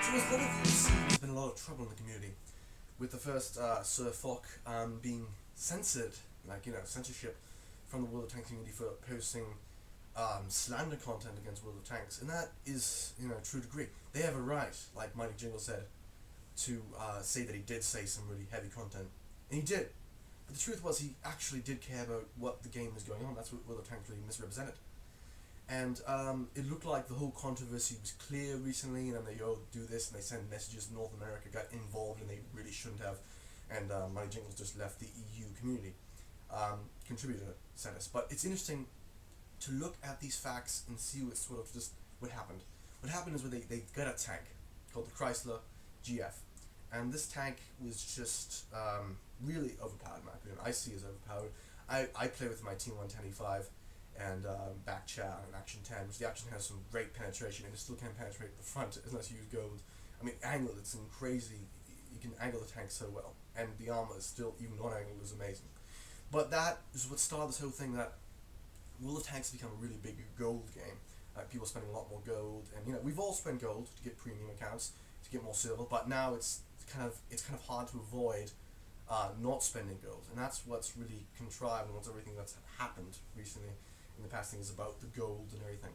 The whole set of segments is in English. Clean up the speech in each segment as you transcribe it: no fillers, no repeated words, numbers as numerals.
So as a lot of you see, there's been a lot of trouble in the community with the first Sir Foch being censored, censorship from the World of Tanks community for posting slander content against World of Tanks, and that is, a true degree. They have a right, like Mighty Jingle said, to say that he did say some really heavy content, and he did. But the truth was, he actually did care about what the game was going on. That's what World of Tanks really misrepresented. And it looked like the whole controversy was clear recently, and then they do this, and they send messages. North America got involved, and they really shouldn't have. And Mighty Jingles just left the EU community contributor status. But it's interesting to look at these facts and see what happened. What happened is they got a tank called the Chrysler GF, and this tank was just really overpowered. In my opinion, I see as overpowered. I play with my Team 110E5 and back chat and Action 10, which the Action has some great penetration, and it still can't penetrate the front unless you use gold. I mean, angle, it's in crazy. You can angle the tank so well, and the armor is still, even non-angled, is amazing. But that is what started this whole thing, that World of Tanks has become a really big gold game. People spending a lot more gold, and we've all spent gold to get premium accounts, to get more silver, but now it's kind of hard to avoid not spending gold, and that's what's really contrived, and what's everything that's happened recently in the past thing is about the gold and everything.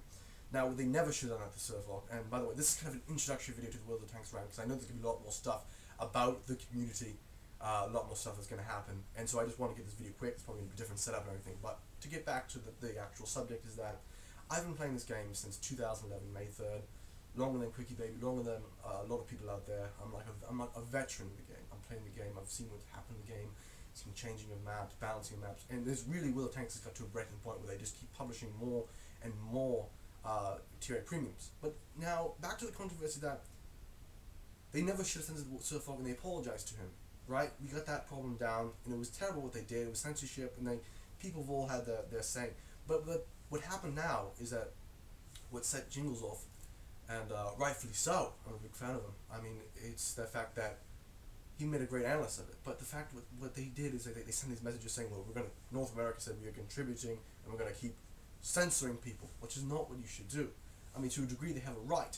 Now, they never should have done that to Sir Foch, and by the way, this is kind of an introductory video to the World of Tanks Rant, because I know there's going to be a lot more stuff about the community, a lot more stuff that's going to happen, and so I just want to get this video quick. It's probably going to be a different setup and everything, but to get back to the actual subject is that I've been playing this game since 2011, May 3rd, longer than Quickie Baby, longer than a lot of people out there. I'm like a veteran of the game. I'm playing the game, I've seen what's happened in the game, some changing of maps, balancing of maps, and there's really World of Tanks has got to a breaking point where they just keep publishing more and more tier 8 premiums. But now, back to the controversy that they never should have censored Sir Foch, and they apologized to him, right? We got that problem down, and it was terrible what they did. It was censorship, and people have all had their say. But what happened now is that what set Jingles off, and rightfully so, I'm a big fan of him. I mean, it's the fact that he made a great analyst of it, but the fact what they did is they sent these messages saying, well, North America said we are contributing, and we're going to keep censoring people, which is not what you should do. I mean, to a degree, they have a right.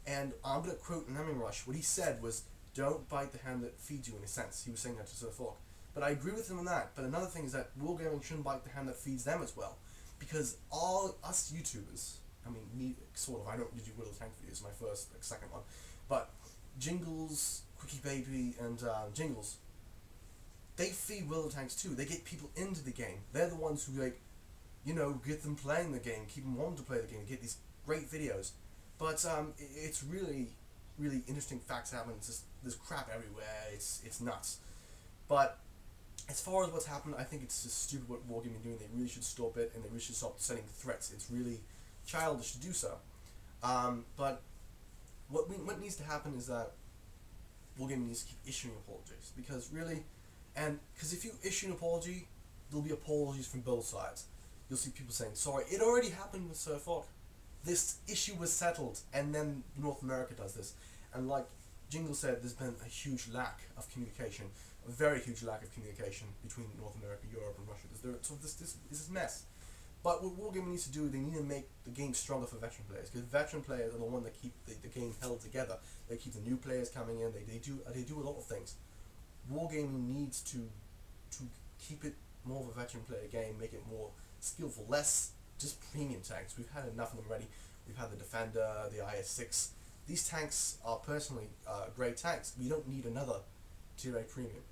And I'm going to quote Namming Rush. What he said was, don't bite the hand that feeds you, in a sense. He was saying that to Sir Foch. But I agree with him on that. But another thing is that wargaming shouldn't bite the hand that feeds them as well. Because all us YouTubers, I mean, me, sort of, I don't do World of Tanks videos, my first, second one, but Jingles, Quickie Baby, and Jingles, they feed World of Tanks too. They get people into the game. They're the ones who, get them playing the game, keep them wanting to play the game, get these great videos. But it's really, really interesting facts happen. It's just, there's crap everywhere. It's nuts. But as far as what's happened, I think it's just stupid what Wargaming are doing. They really should stop it, and they really should stop sending threats. It's really childish to do so. But what needs to happen is that Wargaming needs to keep issuing apologies, because if you issue an apology, there'll be apologies from both sides. You'll see people saying, sorry, it already happened with Sir Foch. This issue was settled, and then North America does this. And like Jingle said, there's been a huge lack of communication, a very huge lack of communication between North America, Europe, and Russia. So this is a mess. But what Wargaming needs to do, they need to make the game stronger for veteran players, because veteran players are the one that keep the game held together. They keep the new players coming in. They do a lot of things. Wargaming needs to keep it more of a veteran player game, make it more skillful, less just premium tanks. We've had enough of them already. We've had the Defender, the IS-6. These tanks are personally great tanks. We don't need another tier 8 premium.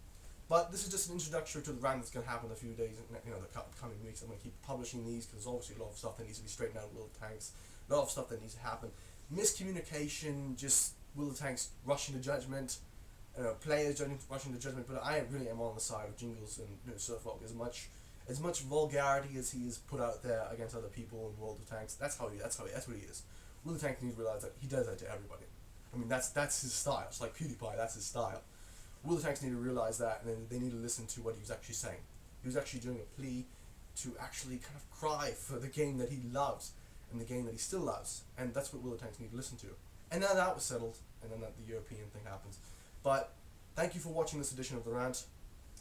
But this is just an introduction to the rant that's going to happen in a few days, the coming weeks. I'm going to keep publishing these, because there's obviously a lot of stuff that needs to be straightened out in World of Tanks. A lot of stuff that needs to happen. Miscommunication, just World of Tanks rushing to judgment, players rushing to judgment. But I really am on the side of Jingles and Sir Foch. As much vulgarity as he is put out there against other people in World of Tanks, that's what he is. World of Tanks needs to realize that he does that to everybody. I mean, that's his style. It's like PewDiePie, that's his style. World of Tanks need to realize that, and then they need to listen to what he was actually saying. He was actually doing a plea to actually kind of cry for the game that he loves, and the game that he still loves, and that's what World of Tanks need to listen to. And now that was settled, and then the European thing happens. But thank you for watching this edition of The Rant.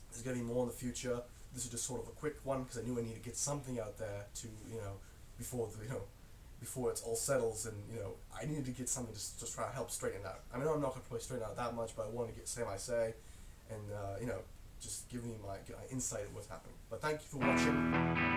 There's going to be more in the future. This is just sort of a quick one, because I knew I needed to get something out there to, before before it's all settles, and I needed to get something to try to help straighten it out. I mean, I'm not gonna probably straighten out that much, but I wanted to say my say, and just give me my insight of what's happening. But thank you for watching.